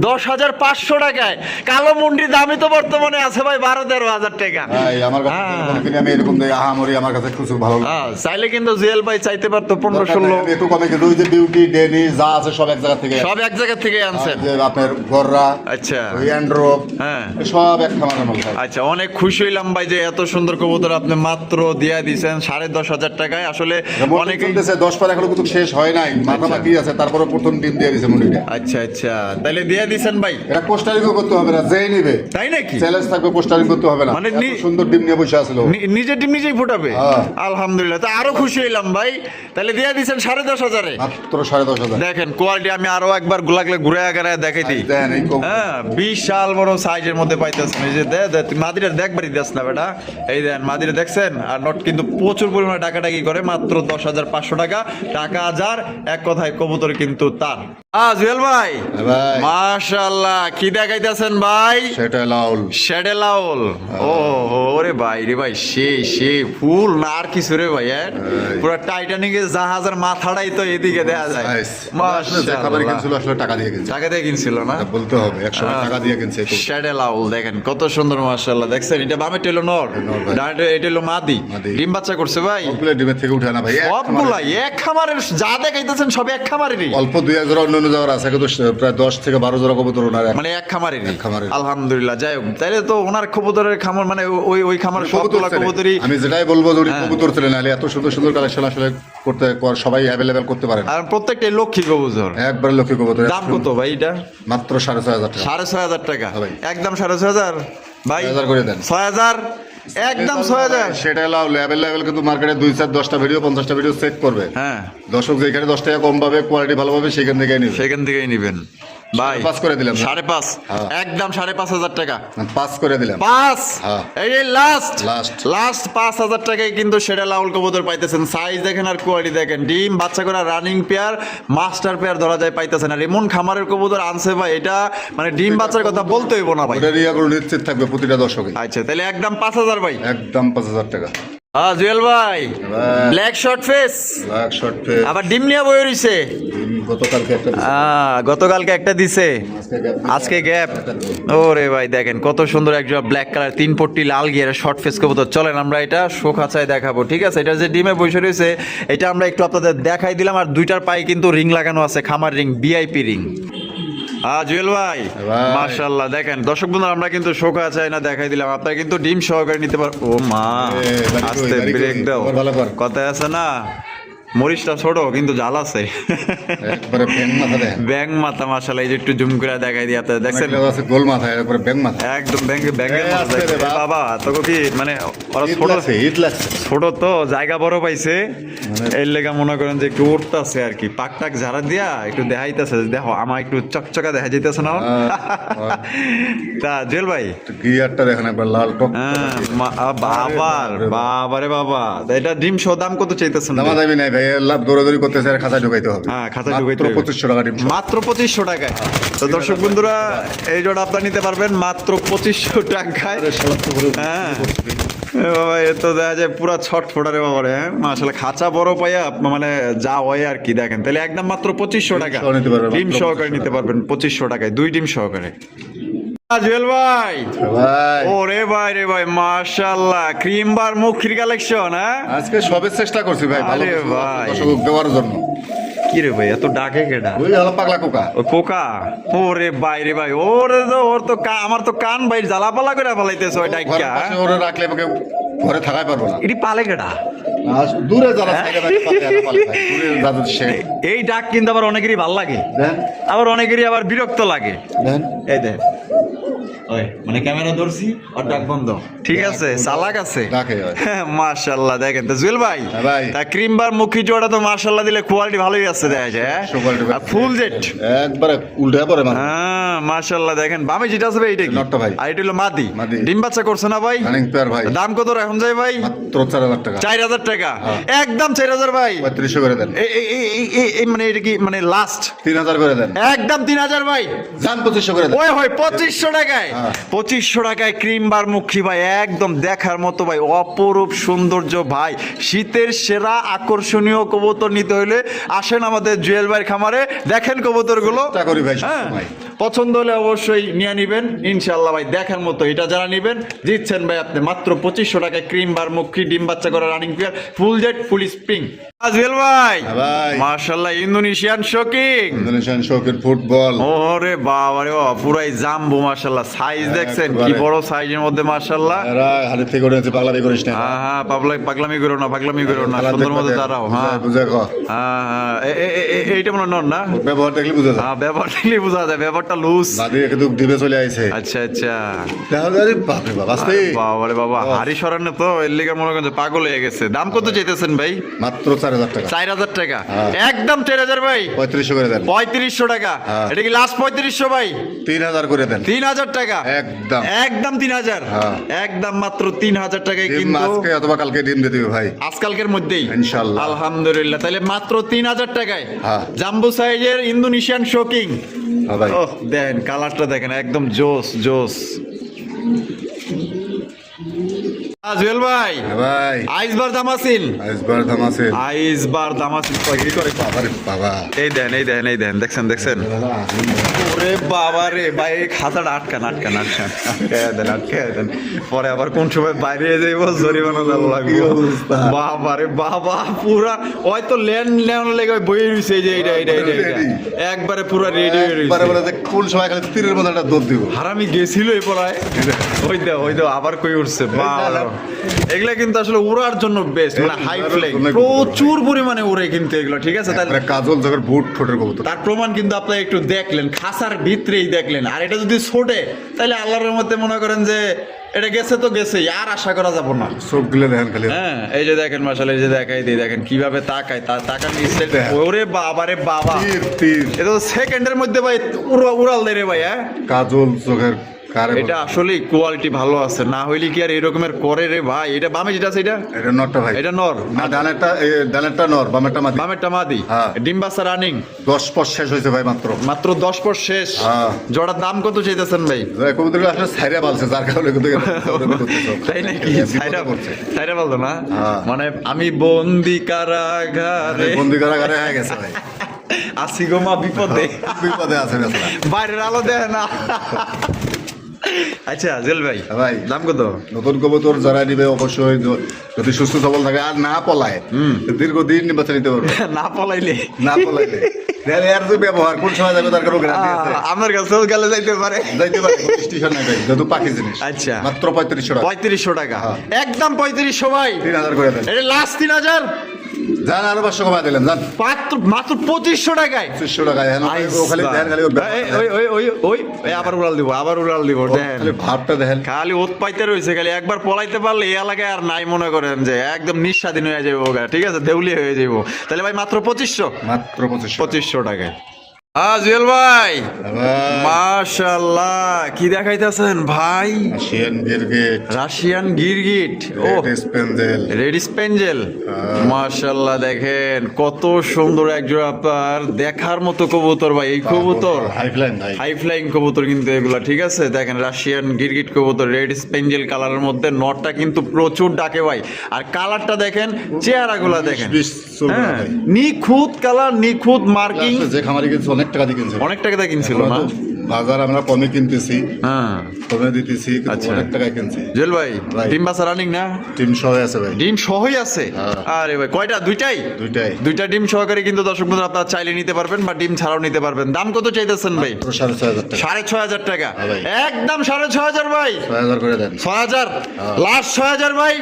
10,500 টাকায়। কালো মুন্ডির দামই তো বর্তমানে আছে ভাই 12-13,000 টাকা। আমার কাছে আমি এরকম দেই, আহামরি আমার কাছে কিছু ভালো লাগে। চাইলে কিন্তু জুয়েল ভাই চাইতে পারতো 15-16। একটু কমে কিন্তু ওই যে বিউটি ডেনি যা আছে সব এক জায়গা থেকে, সব এক জায়গা থেকে আনছেন। যে আপনার গররা, আচ্ছা, ওই অ্যান্ড্রপ, হ্যাঁ, সব এক খামারের মাল। আচ্ছা, অনেক খুশি হইলাম ভাই যে এত সুন্দর কবুতর আপনি মাত্র দিয়া দিয়েছেন 10,500 টাকায়। আসলে অনেকেই 10 পর এখনো কিন্তু শেষ হয় নাই, মাথা বাকি আছে, তারপরে প্রথম ডিম দিয়ে দিয়েছে মুন্ডিটা। আচ্ছা আচ্ছা, তাহলে দিয়ে দিয়েছেন ভাই। এটা পোস্টারিংও করতে হবে না, যেই নিবে। তাই নাকি? চ্যালেঞ্জ থাকবে, পোস্টারিং করতে হবে না। মানে সুন্দর ডিম নিয়ে বসে আসলো, নিজের ডিম নিজেই ফুটাবে। আলহামদুলিল্লাহ, তো আরো খুশি হইলাম ভাই। তাহলে দিয়ে দিয়েছেন 10,500 মাত্র 10,500। দেখেন কোয়ালিটি, আমি আরো একবার গোলাগলে ঘুরে আগায় দেখাই দিই। হ্যাঁ, বিশাল বড় সাইজের মধ্যে পাইতেছেন। এই যে মাদিরা দেখবারই দেখ না বেটা, এই দেন মাদিরা দেখছেন। আর নট কিন্তু প্রচুর পরিমাণে টাকাটাকি করে, মাত্র 10,500 টাকা। টাকা যার, এক কথায় কবুতর কিন্তু তার। জুয়েল ভাই, মাশাআল্লাহ, কি দেখাইতেছেন ভাই? শ্যাডে লাউল। ও ওরে ভাই রে ভাই, সেই ফুল না আর কিছু রে ভাই। পুরো টাইটানিকের জাহাজের মাথাটাই তো এদিকে দেখা যায়। টাকা দিয়ে কিনছিল না, বলতে হবে, 100 টাকা দিয়ে কিনছে। শ্যাডে লাউল দেখেন কত সুন্দর, মাশাআল্লাহ, দেখছেন? এটা বামে টেলো নর, এটা হলো মাদি। ডিম বাচ্চা করছে ভাই, ডিমের থেকে উঠে না ভাই, সবগুলা এক খামারের। যা দেখাইতেছেন সব এক খামারেরই। অল্প 2-1 জোড়া অন্য জায়গার আছে, কিন্তু প্রায় 10 থেকে 12 জোড়া কবুতর ওনার, মানে এক খামারেরই। আলহামদুলিল্লাহ। যাই হোক, তাইলে তো ওনার কবুতরের খামার, মানে ওই খামার সবগুলা কবুতরই। আমি যেটাই বলবো, যদি কবুতর ছেলে নালে এত সুন্দর সুন্দর কালেকশন আসলে করতে সবাই অ্যাভেলেবেল করতে পারে। আর প্রত্যেকটাই লক্ষ্মী কবুতর, একবার লক্ষ্মী কবুতর। দাম কত ভাই এটা? মাত্র 6,500 টাকা। 6,500 টাকা, একদম 6,500 ভাই। 6,000 করে দেন। 6,000 একদম 6000। সেটা হলো লেভেল কিন্তু মার্কেটে 2-10টা ভিডিও 50টা ভিডিও চেক করবে। হ্যাঁ, দর্শক যেখানে 10 টাকা কম পাবে, কোয়ালিটি ভালো পাবে, সেখান থেকেই নিবে। সেখান থেকেই নিবেন ভাই। 5 করে দিলাম। 5.5, হ্যাঁ। একদম 5,500 টাকা। 5 করে দিলাম। 5, হ্যাঁ। এই লাস্ট Last। 5,000 টাকায় কিন্তু সেটা লাউল কবুতর পাইতেছেন। সাইজ দেখেন আর কোয়ালিটি দেখেন, ডিম বাচ্চা করা রানিং পেয়ার, মাস্টার পেয়ার ধরা যায় পাইতেছেন। আর এমন খামারের কবুতর আনছে ভাই, এটা মানে ডিম বাচ্চার কথা বলতে হইব না ভাই। ওটা রিয়াগুলো নিশ্চিত থাকবে প্রতিটা দর্শকই। আচ্ছা, তাহলে একদম 5,000 ভাই। একদম 5,000 টাকা। হ্যাঁ জুয়েল ভাই, ভাই। Black short face, black short face. আবার ডিম নিয়ে বই রইছে। গতকালকে একটা দিছে। গতকালকে একটা দিছে, আজকে গ্যাপ। ওরে ভাই দেখেন কত সুন্দর একজোড়া ব্ল্যাক কালার 3 পট্টি লাল গিয়ার শর্ট ফেস কবুতর। চলেন আমরা এটা শোখাচায় দেখাবো, ঠিক আছে? এটা যে ডিমে বসে রয়েছে এটা আমরা একটু আপনাদের দেখাই দিলাম। আর দুইটার পায়ে কিন্তু রিং লাগানো আছে, খামার রিং, ভিআইপি রিং। জুয়েল ভাই, ভাই। মাশাআল্লাহ দেখেন দর্শক বন্ধুরা, আমরা কিন্তু শোখাচায় না দেখাই দিলাম, আপনারা কিন্তু ডিম সহকারে নিতে পার। ও মা, আস্তে ব্রেক দাও, ভালো কর। কথায় আছে না, মরিচটা ছোট কিন্তু জাল আছে। একবারে ব্যাং মাথা দেন। ব্যাং মাথা মাশাআল্লাহ, এই যে একটু জুম করে দেখাই দিয়ে আপনারা দেখছেন, অনেকগুলো আছে গোল মাথা, একবারে ব্যাং মাথা। একদম ব্যাংকে ব্যাংকের এই মতো আছে রে দেখতে। বাপ। বাবা তোকে কি মানে ওরা ঈদ ছোট লাগছে, ঈদ লাগছে। ছোট তো জায়গা বড় পাইছে, এর লেগা মনে করেন যে একটু উঠতেছে আর কি, পাক টাক ঝাড়া দিয়া একটু দেখাইতেছে, দেখো আমার একটু চকচকা দেখা যাইতেছে না। তা জুয়েল ভাই, গিয়ারটা দেখেন একবার লাল টক। বাবার বাবারে বাবা, এটা ডিম সহ দাম কত চাইতেছেন? দামা দামি নাই ভাই, লাভ দৌড়াদৌড়ি করতেছে আর খাঁচা ঢুকাইতে হবে। হ্যাঁ, খাঁচা ঢুকাইতে মাত্র হবে। 2500 টাকা ডিম। মাত্র 2500 টাকায়। তো দর্শক বন্ধুরা, এই জোড়া আপনারা নিতে পারবেন মাত্র 2500 টাকায়। হ্যাঁ এ বাবা, এ তো দেখা যায় পুরা ছটফটারে বাবারে। হ্যাঁ মাশাআল্লাহ, খাঁচা বড় পাইয়া মানে যা হয় আর কি। দেখেন তাহলে একদম মাত্র 2500 টাকা সহ নিতে পারবেন, ডিম মাত্র সহকারে 2500 নিতে পারবেন 2500 টাকায়, 2 ডিম সহকারে। জুয়েল ভাই, ভাই ওরে ভাই রে ভাই, মাশাআল্লাহ ক্রিম বার মুখির কালেকশন। হ্যাঁ আজকে সবে চেষ্টা করছি ভাই ভালো আরে কিছু ভাই। দর্শক দেওয়ার জন্য। কি রে ভাই, এত ডাকে কেডা? ওই হলো পাগলা কোকা। ও কোকা, ওরে ভাই রে ভাই, ওর তো আমার তো কান ভাই জ্বালাপালা করে ফেলাইতেছে ওই ঘরের ডাইকা। পাশে ওরে রাখলে আমাকে ঘরে থাকাই পারবো না। এটি পালে কেডা? আর দূরে যারা সাইডে বাইরে পালে আর পালে ভাই, দূরে যাদের সে এই ডাক কিন্তু আবার অনেকেরই ভাল লাগে, দেন আবার অনেকেরই আবার বিরক্ত লাগে। দেন। এই দেখ, ওই মানে ক্যামেরা ধরছি আর ডাক বন্ধ, ঠিক আছে, চালাক আছে। ডাকে হয়। মাশাআল্লাহ দেখেন তো জুয়েল ভাই, হ্যাঁ ভাই। তা ক্রিম বার মুখী জোড়া তো মাশাআল্লাহ দিলে কোয়ালিটি ভালোই আছে দেখা যায়। ফুল জেট একবারে উল্টা পড়ে মানে। হ্যাঁ মাশাআল্লাহ দেখেন, বামে যেটা আছে ভাই এটা কি? নটটা ভাই। আর এটা হলো মাদি। মাদি। ডিম বাচ্চা করছে না ভাই? রানিং পেয়ার ভাই। দাম কত এখন যায় ভাই? মাত্র 4000 টাকা। 4000 টাকা, হ্যাঁ। একদম 4000 ভাই। 3500 করে দেন। এই মানে এটা কি মানে লাস্ট? 3000 করে দেন। একদম 3000 ভাই। জান 2500 করে দেন। ওই হয় 2500 টাকায়। হ্যাঁ। 2500 টাকায় ক্রিম বার মুখী ভাই, একদম দেখার মতো ভাই, অপরূপ সৌন্দর্য ভাই। শীতের সেরা আকর্ষণীয় কবুতর নিতে হলে আসেন আমাদের জুয়েল ভাইয়ের খামারে, দেখেন কবুতরগুলো। চেষ্টা করি ভাই হ্যাঁ, সবসময়। পছন্দ হলে অবশ্যই নিয়ে নিবেন ইনশাআল্লাহ ভাই, দেখার মতো। এটা যারা নিবেন জিতছেন ভাই আপনি মাত্র 2500 টাকায় ক্রিম বার মুখী ডিম বাচ্চা করা রানিং পেয়ার, ফুল জেট ফুল স্প্রিং। জুয়েল ভাই, হ্যাঁ ভাই। মাশাআল্লাহ ইন্দোনেশিয়ান শোকিং। ইন্দোনেশিয়ান শৌখিন ফুটবল। ওরে বাবা রে বাবা, পুরাই জাম্বো মাশাআল্লাহ, সাইজ দেখছেন কি একেবারে। বড় সাইজের মধ্যে মাশাআল্লাহ। এরা হাতে থেকে উঠেছে, পাগলামি করিস না। হ্যাঁ হ্যাঁ, পাগলামি করো না, পাগলামি করো না, খেলা সুন্দর দেখতে মতো দে। দাঁড়াও। হ্যাঁ বুঝে ক। হ্যাঁ হ্যাঁ, এইটা মনে হয় নন না? ব্যবহার দেখলে বুঝে যায়। হ্যাঁ, ব্যাপার দেখলে বোঝা যায়, ব্যাপারটা লুজ। বাদে কিন্তু ডিবে চলে আইছে। আচ্ছা আচ্ছা, আরে বাপরে বাপ, আস্তে। বাবারে বাবা, হাড়ি সরানো তো এর লিগে মনে করেন যে পাগল হয়ে গেছে। দাম কত চাইতেছেন ভাই? মাত্র 4000 টাকা। 4000 টাকা, হ্যাঁ। একদম 4000 ভাই। 3500 করে দেন। 3500 টাকা, হ্যাঁ। এটা কি লাস্ট 3500 ভাই? 3000 করে দেন। 3000 টাকা, একদম। একদম 3000, হ্যাঁ। একদম মাত্র 3000 টাকায় ডিম কিন্তু আজকে অথবা কালকে ডিম দিয়ে দিবে ভাই। আজকালকের মধ্যেই ইনশাআল্লাহ। আলহামদুলিল্লাহ, তাহলে মাত্র 3000 টাকায় হ্যাঁ। জাম্বো সাইজের ইন্দোনেশিয়ান শোকিং। হ্যাঁ ভাই। ওহ দেখেন কালারটা দেখেন, একদম জোস জোস। জুয়েল ভাই, হ্যাঁ ভাই। আইসবার দামাসিন, আইসবার দাম আছে। আইসবার দামাসিন কি করে? বাবারে বাবা। এই দেন এই দেন এই দেন, দেখছেন দেখছেন? ওরে বাবা রে ভাই, এই খাতাটা আটকান আটকান আটকান, আটকায় দেন আটকায় দেন, পরে আবার কোন সময় বাইরে যাইব জরিমানা দেওয়া লাগবে। বাবা রে বাবা, পুরা হয়তো লেন লেন লেগে বই রইছে, এই যে এইটা এইটা এইটা এইটা। একবারে পুরা রেডি হয়ে একবারে রইছে। বলে যে কোন সময় খালি তীরের মতো একটা দৌড় দিব। হারামি গেছিল এই পড়ায়, ওই দাও আবার কই উঠছে। বাবা এগুলা কিন্তু আসলে উড়ার জন্য বেস্ট, মানে হাই উড়ার ফ্লাইং জন্য প্রচুর পরিমাণে উড়ে কিন্তু এগুলো, ঠিক আছে? তাহলে কাজল জায়গার বুট ঠোঁটের কবুতর। তার প্রমাণ কিন্তু আপনারা একটু দেখলেন, খাসার ভিতরেই দেখলেন। আর এটা যদি ছোটে তাহলে আল্লাহর মধ্যে মনে করেন যে এটা গেছে তো গেছেই, আর আশা করা যাব না। চোখ গিলে দেখেন খালি। হ্যাঁ, এই যে দেখেন মাশাআল্লাহ, এই যে দেখাই দিই, দেখেন কিভাবে তাকায়, তার তাকার নিচে ওরে বাবা রে বাবা, তীর তীর। এটা তো সেকেন্ডের মধ্যে ভাই উড়াল দেয় রে ভাই। হ্যাঁ, কাজল চোখের কারে। এটা আসলেই কোয়ালিটি ভালো আছে, না হইলে কি আর এরকমের করে রে ভাই। এটা বামে যেটা আছে এটা এটা নটটা ভাই। এটা নর না, ডানেরটা নর, বামেরটা মাদি। বামেরটা মাদি। হ্যাঁ। ডিম বাচ্চা রানিং 10 পর শেষ হয়েছে ভাই মাত্র। মাত্র 10 পর শেষ। হ্যাঁ। জোড়ার দাম কত চাইতেছেন ভাই? কবুতরগুলো আসলে ছাইরা পালছে, যার কারণে কিন্তু তাই নাকি? ছাইরা করছে। ছাইরা বলতো না, হ্যাঁ। মানে আমি বন্দি কারাগারে বন্দি কারাগারে হয়ে গেছে ভাই। আসি গো মা বিপদে, বিপদে আছে বেচারা। বাইরের আলো দেয় না। আচ্ছা জেল ভাই, ভাই দাম কত? নতুন কবুতর যারা নিবে অবশ্যই যদি সুস্থ সবল থাকে আর না পলায়, দীর্ঘদিন বাচ্চা নিতে পারবে। না পলাইলে, না পলাইলে এর যে ব্যবহার কোন সময় যাবে তার কোনো গ্যারান্টি আছে? আমার কাছেও গেলে যাইতে পারে, যাইতে পারে, স্টেশন নাই ভাই, যেহেতু পাখি জিনিস। আচ্ছা, মাত্র 3500 টাকা। 3500 টাকা, হ্যাঁ। একদম 3500 ভাই। 3000 করে দেন। এটা লাস্ট 3000। যান আরো 500 কমাই দিলেন, যান মাত্র 2500 টাকায়। 2500 টাকায়। ও খালি দেন, খালি আবার উড়াল দিব, আবার উড়াল দিব, দেখেন খালি ভাবটা দেখেন। খালি ওত পাইতে রয়েছে, খালি একবার পলাইতে পারলে এই এলাকায় আর নাই মনে করেন যে একদম নিঃস্বাধীন হয়ে যাবো, ঠিক আছে, দেউলিয়া হয়ে যাবো। তাহলে ভাই মাত্র 2500, মাত্র 2500 টাকায়। জুয়েল ভাই, মাশাআল্লাহ, কি দেখাইতেছেন ভাই? রাশিয়ান গিরগিট, রাশিয়ান গিরগিট, ও রেড স্পেঞ্জেল। রেড স্পেঞ্জেল, মাশাআল্লাহ, দেখেন কত সুন্দর একজোড়া আপনার দেখার মতো কবুতর ভাই। এই কবুতর হাই ফ্লাইং ভাই, হাই ফ্লাইং কবুতর কিন্তু এগুলা, ঠিক আছে? দেখেন রাশিয়ান গিরগিট কবুতর, রেড স্পেঞ্জেল কালারের মধ্যে, নটটা কিন্তু প্রচুর ডাকে ভাই। আর কালারটা দেখেন, চেহারাগুলা দেখেন, 20 চলবে না হ্যাঁ, ভাই। নিখুঁত কালার, নিখুঁত মার্কিং। যে খামারি কিনছে অনেক টাকা দিয়ে কিনছে, অনেক টাকা দিয়ে কিনছিল না? বাজার আমরা কমে কিনতেছি, হ্যাঁ, কমে দিতেছি, কিন্তু আচ্ছা। অনেক টাকায় কিনছি। জুয়েল ভাই, ভাই। ডিম বাচ্চা রানিং না? টিম সহ আছে ভাই, ডিম সহই আছে? হ্যাঁ। আরে ভাই, কয়টা? দুইটাই? দুইটা ডিম সহকারে কিন্তু দর্শক বন্ধুরা আপনারা চাইলে নিতে পারবেন বা ডিম ছাড়াও নিতে পারবেন। দাম কত চাইতেছেন ভাই? 6500 টাকা। 6500 টাকা, হ্যাঁ ভাই। একদম 6500 ভাই। 6000 করে দেন। 6000, হ্যাঁ। লাস্ট 6000 ভাই।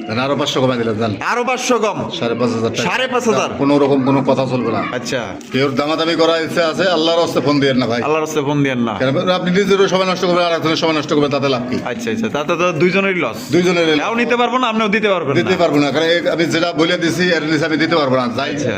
দেন আরো 500 কমাই দিলেন, যান আরো 500 কম, 5500 টাকা। 5500। কোনো রকম কোনো কথা চলবে না। আচ্ছা, কেউ দামাদামি করার ইচ্ছা আছে, আল্লাহর রাস্তে ফোন দিয়ে না ভাই। আল্লাহর রাস্তায় ফোন দিয়েন না। কেন আপনি নিজেরও সময় নষ্ট করবেন, আর একজনের সময় নষ্ট করবেন, তাতে লাভ কি? আচ্ছা আচ্ছা, তাতে তো দুইজনেরই লস। দুইজনের নাও নিতে পারবো না, আপনিও দিতে পারবেন দিতে না। পারবো না, কারণ আমি যেটা বলে দিছি এর নিচে আমি দিতে পারবো না, যাই আচ্ছা।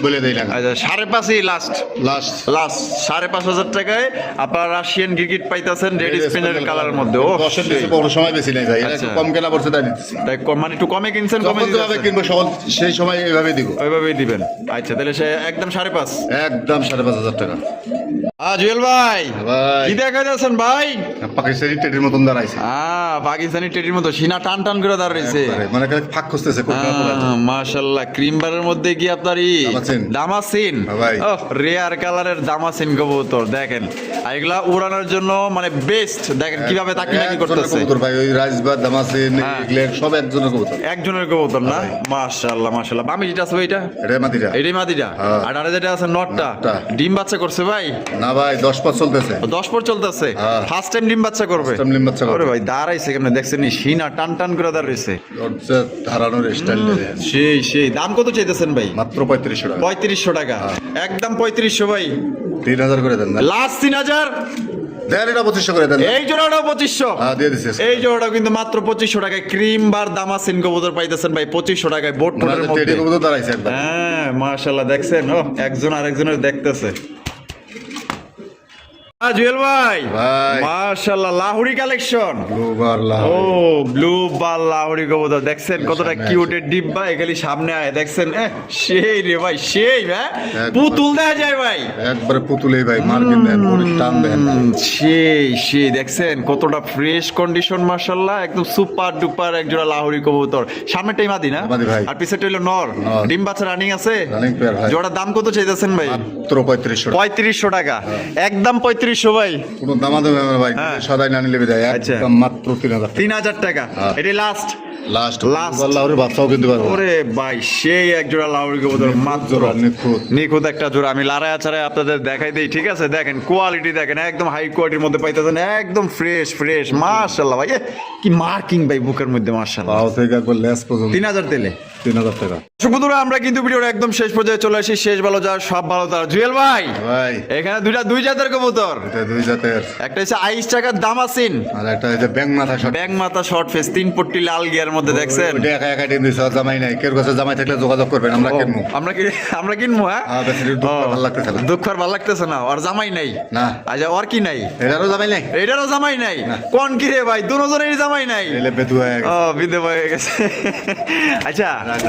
বলে দেই না। আচ্ছা, 5.5 লাস্ট, লাস্ট লাস্ট 5500 টাকায় আপনারা রাশিয়ান গিরগিট পাইতেছেন রেড স্পিনের কালারের মধ্যে। ও 10-এর নিচে কোনো সময় বেশি নাই ভাই, এটা আচ্ছা। একটু কম কেনা পড়ছে তাই দিতেছি। তাই মানে একটু কমে কিনছেন, কমে যখন যেভাবে দিতেছেন। কিনবো সব সেই সময় এইভাবে দিব। ওইভাবেই দিবেন। আচ্ছা, তাহলে সে একদম 5.5। একদম 5500 টাকা। জুয়েল ভাই, ভাই কি দেখা যাচ্ছেন ভাই? পাকিস্তানি টেডির মতন দাঁড়াইছে, পাকিস্তানি টেডির মতো সিনা টান টান করে দাঁড়াইছে। একবারে, মানে ফাঁক খুঁজতেছে কোথাও কোথাও। মাশাআল্লাহ, ক্রিম বারের মধ্যে কি আপনার দামাসিন। দামাসিন, হ্যাঁ ভাই। রেয়ার কালারের দামাসিন কবুতর দেখেন। আর এগুলা উড়ানোর জন্য মানে বেস্ট, দেখেন কিভাবে তাকি নাকি একজনের করতেছে। কবুতর ভাই, ওই রাজবাদ দামাসিন হ্যাঁ। এগুলো সব একজনের কবুতর। একজনের কবুতর না? ভাই। মাশাআল্লাহ মাশাআল্লাহ। বামি যেটা আছে এটা, এটা মাদিরা। এটাই মাদিটা। হ্যাঁ। আর আরে যেটা আছে নটটা, নটটা। ডিম বাচ্চা করছে ভাই? না ভাই, 10 পাঁচ চলতেছে। 10 পর চলতেছে, হ্যাঁ। ফার্স্ট টাইম ডিম বাচ্চা করবে। First time ডিম বাচ্চা করবে। আরে ভাই দাঁড়াইছে কেমনে দেখছেন, সিনা টান টান করে দাঁড়াইছে। ধারানোর স্টাইল সেই সেই। দাম কত চাইতেছেন ভাই? মাত্র 3500 টাকা। 3500 টাকা, একদম 3500 ভাই। 3000 করে দেন না, লাস্ট 3000। দেন এটা 2500 করে দেন। এই জোড়াটাও 2500। হ্যাঁ দিয়ে দিছি। এই জোড়াটাও কিন্তু মাত্র 2500 টাকায় ক্রিম বার দামাসিন কবুতর পাইতেছেন ভাই 2500 টাকায় বোট টোনের টেডি মধ্যে। কবুতর দাঁড়াইছে একবার। হ্যাঁ মাশাআল্লাহ, দেখছেন ও একজন আরেকজনের দেখতেছে। জুয়েল ভাই, ভাই। মাশাআল্লাহ, লাহুরি কালেকশন। ব্লুবার ও ব্লু বার লাহুরি কবুতর দেখছেন কতটা সামনে কিউটের ডিব্বা, এখানে সামনে আয় দেখছেন। সেই রে ভাই, সেই হ্যাঁ, একবার। পুতুল দেখা যায় ভাই। একবারে পুতুলেই ভাই, মার্কিন দেন, বড়ি টান দেন। সেই সেই দেখছেন কতটা ফ্রেশ কন্ডিশন, মাশাআল্লাহ, একদম সুপার ডুপার একজোড়া লাহুরি কবুতর। সামনেটাই মাদি না? মাদি ভাই। আর পিছেরটা হলো নর। নর। ডিম বাচ্চা রানিং আছে? রানিং পেয়ার ভাই। জোড়ার দাম কত চাইতেছেন ভাই? মাত্র 3500 টাকা। 3500 টাকা, একদম 3500 ভাই। কোনো দামাদামি হবে না ভাই, হ্যাঁ। সদাই না নিলে বিদায়, আচ্ছা। একদম মাত্র 3000 টাকা। 3000 টাকা, হ্যাঁ। এটাই লাস্ট। Last Last. লাহোরের বাচ্চাও কিনতে পারবো। ওরে ভাই সেই এক জোড়া লাউরি কবুতর মাত্র জোড়া, নিখুঁত। নিখুঁত একটা জোড়া। আমি লাড়ায় চাড়ায় আপনাদের দেখাই দিই, ঠিক আছে? দেখেন কোয়ালিটি, দেখেন একদম হাই কোয়ালিটির মধ্যে পাইতেছেন, একদম ফ্রেশ ফ্রেশ। মাশাআল্লাহ ভাই, কি মার্কিং ভাই বুকের মধ্যে, মাশাআল্লাহ। পাও থেকে একবার লেস পর্যন্ত 3000 তেলে 3000 টাকা। বন্ধুরা, আমরা কিন্তু ভিডিওর একদম শেষ পর্যায়ে চলে আসি। শেষ ভালো যার সব ভালো তার। জুয়েল ভাই, ভাই এখানে দুই জাতের কবুতর, এটা দুই জাতের, একটা হচ্ছে আইস টাকার দামাসিন, আর একটা এই যে ব্যাং মাথা শট। ব্যাং মাথা শর্ট ফেস, 3 পট্টি লাল গিয়ার মধ্যে, দেখছেন? ওটা একা একা টিম দিছে, জামাই নাই। কেউ কাছে জামাই থাকলে যোগাযোগ করবেন, আমরা ও, কিনবো। আমরা কিনবো, হ্যাঁ? হ্যাঁ, বেশি দুঃখ ও, ভালো লাগতেছে না। দুঃখ আর ভালো লাগতেছে না, আর জামাই নাই না। আচ্ছা, ওর কি নাই? এটারও জামাই নাই, এটারও জামাই নাই। না। কোন কি রে ভাই, দুজনেরই জামাই নাই। এলে বেতু হয়ে গেছে। ও, বিধবা হয়ে গেছে। আচ্ছা রাখ।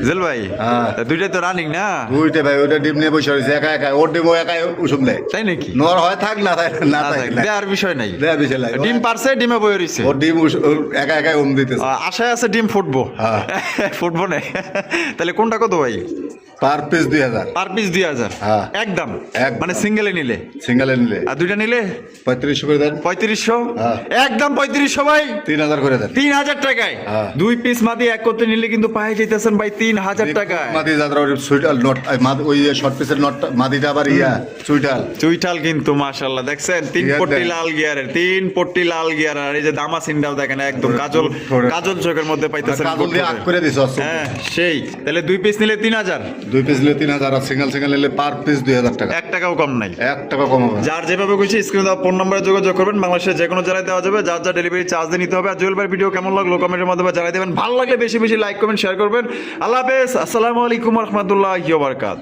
জেল ভাই, হ্যাঁ। দুইটাই তো রানিং না? দুইটা ভাই, ওটা ডিম নিয়ে বসে রয়েছে একা একা। ওর ডিম ও একাই উসুম দেয়। তাই নাকি? নর হয় থাক, না থাক না থাক। দেওয়ার বিষয় নাই, দেয়া বিষয় নাই। ডিম পারছে, ডিমে বয়ে রইছে। ওর ডিম একা একাই দিতেছে। আশায় আছে ডিম ফুটবো। হ্যাঁ। ফুটবো না। তাহলে কোনটা কত ভাই? Per piece 2000, per piece 2000? হ্যাঁ। একদম একদম। মানে সিঙ্গেলে নিলে? সিঙ্গেলে নিলে আর দুইটা নিলে 3500 করে দেন। 3500? হ্যাঁ। একদম 3500 ভাই, 3000 করে দেন। 3000 টাকায়। হ্যাঁ। 2 পিস মাদি এক করতে নিলে কিন্তু পায়ে যেতেছেন ভাই 3000 টাকায়। মাদি যাত্রা সুইটাল নট, ওই শর্ট পিসের নট মাদিটা আবার সুইটাল। চুইটাল কিন্তু মাশাআল্লাহ, দেখছেন? 3 গিয়ার পট্টি দেন। লাল গিয়ারের, 3 পট্টি লাল গিয়ার। আর এই যে দামাসিনটাও দেখেন, একদম কাজল ধরে- কাজল চোখের মধ্যে পাইতেছেন। কাজল দিয়ে আগ করে দিছ। হ্যাঁ সেই। তাহলে 2 পিস নিলে 3000, 2 পিস নিলে 3000, আর সিঙ্গেল নিলে পার পিস 2000 টাকা। 1 টাকাও কম নাই। 1 টাকা কম হবে। যার যেভাবে খুশি স্ক্রিনে দেওয়া ফোন নম্বরে যোগাযোগ করবেন। বাংলাদেশের যে কোনো জায়গায় দেওয়া যাবে, যার যা ডেলিভারি চার্জ দিয়ে নিতে হবে। আর জুয়েল ভাইয়ের ভিডিও কেমন লাগলো কমেন্টের মাধ্যমে জানাই দেবেন। ভালো লাগলে বেশি বেশি লাইক করবেন, শেয়ার করবেন। আল্লাহ হাফেজ, আসসালামু আলাইকুম রহমতুল্লাহি ওয়া বারাকাতুহু।